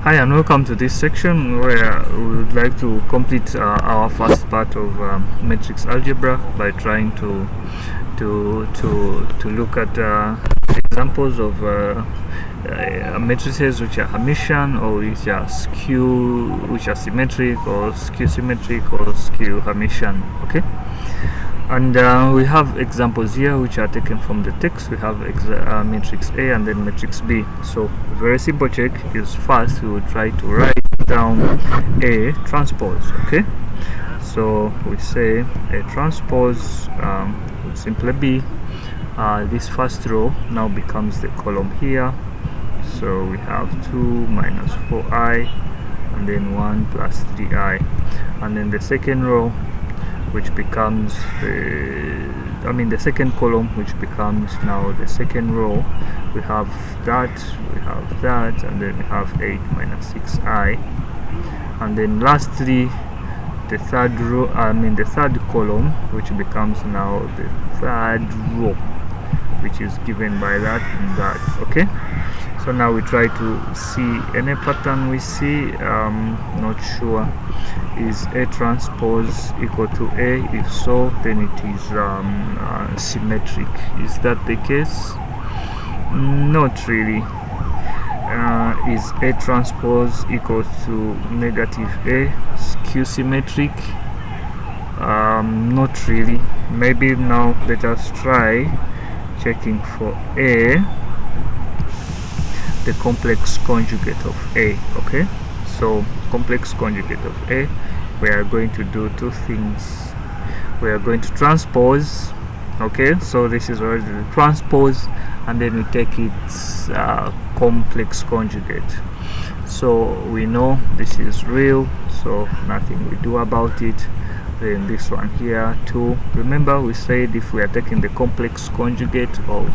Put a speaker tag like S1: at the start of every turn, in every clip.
S1: Hi and welcome to this section where we would like to complete our first part of matrix algebra by trying to look at examples of matrices which are Hermitian or which are symmetric or skew symmetric or skew Hermitian. Okay. And we have examples here which are taken from the text. We have matrix A and then matrix B. So a very simple check is first we will try to write down A transpose. Okay, so we say A transpose would simply be this first row now becomes the column here. So we have 2 minus 4i and then 1 plus 3i, and then the second row which becomes the second column, which becomes now the second row. We have that, and then we have 8 minus 6i, and then lastly the third row, the third column, which becomes now the third row, which is given by that and that. Okay, so now we try to see any pattern we see. Not sure, is A transpose equal to A? If so, then it is symmetric. Is that the case? Not really. Is A transpose equal to negative A skew symmetric? Not really. Maybe now let us try checking for A, the complex conjugate of A. Okay, so complex conjugate of A, we are going to do two things. We are going to transpose. Okay, so this is already the transpose, and then we take its complex conjugate. So we know this is real, so nothing we do about it. Then this one here too, remember we said if we are taking the complex conjugate of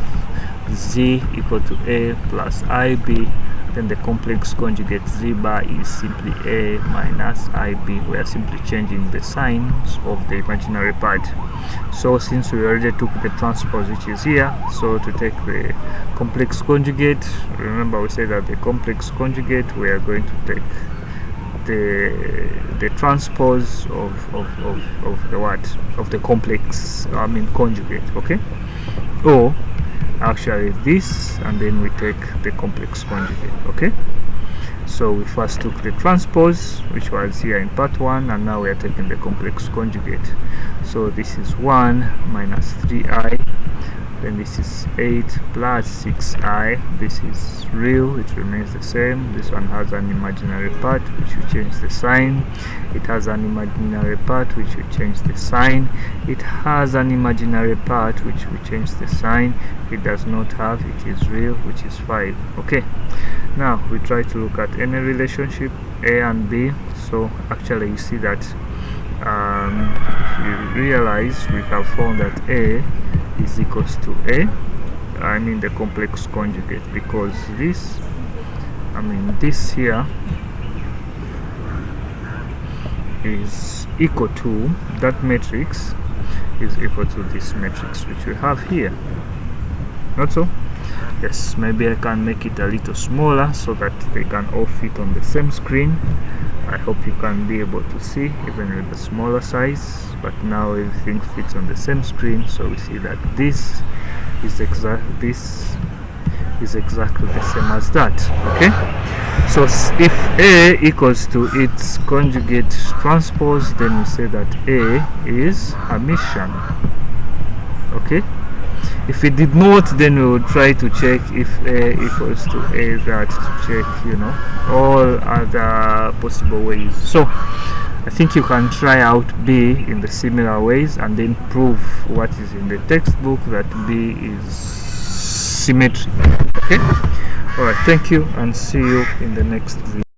S1: z equal to a plus ib, then the complex conjugate z bar is simply a minus ib. We are simply changing the signs of the imaginary part. So since we already took the transpose, which is here, so to take the complex conjugate, remember we said that the complex conjugate, we are going to take the transpose of the what, of the complex conjugate. Okay, or actually this, and then we take the complex conjugate. Okay, so we first took the transpose, which was here in part 1, and now we are taking the complex conjugate. So this is 1 minus 3i, then this is 8 plus 6i. This is real, it remains the same. This one has an imaginary part, which we change the sign. It has an imaginary part, which we change the sign. It has an imaginary part, which we change the sign. It does not have, it is real, which is 5. Okay, now we try to look at any relationship A and B. So actually you see that if you realize, we have found that A is equals to A, the complex conjugate, because this here is equal to, that matrix is equal to this matrix which we have here. Not so? Yes, maybe I can make it a little smaller so that they can all fit on the same screen. I hope you can be able to see even with the smaller size, but now everything fits on the same screen. So we see that this is exactly the same as that. Okay, so if A equals to its conjugate transpose, then we say that A is Hermitian. Okay, if it did not, then we would try to check if A equals to A that, to check all other possible ways. So I think you can try out B in the similar ways and then prove what is in the textbook, that B is symmetric. Okay, alright, thank you and see you in the next video.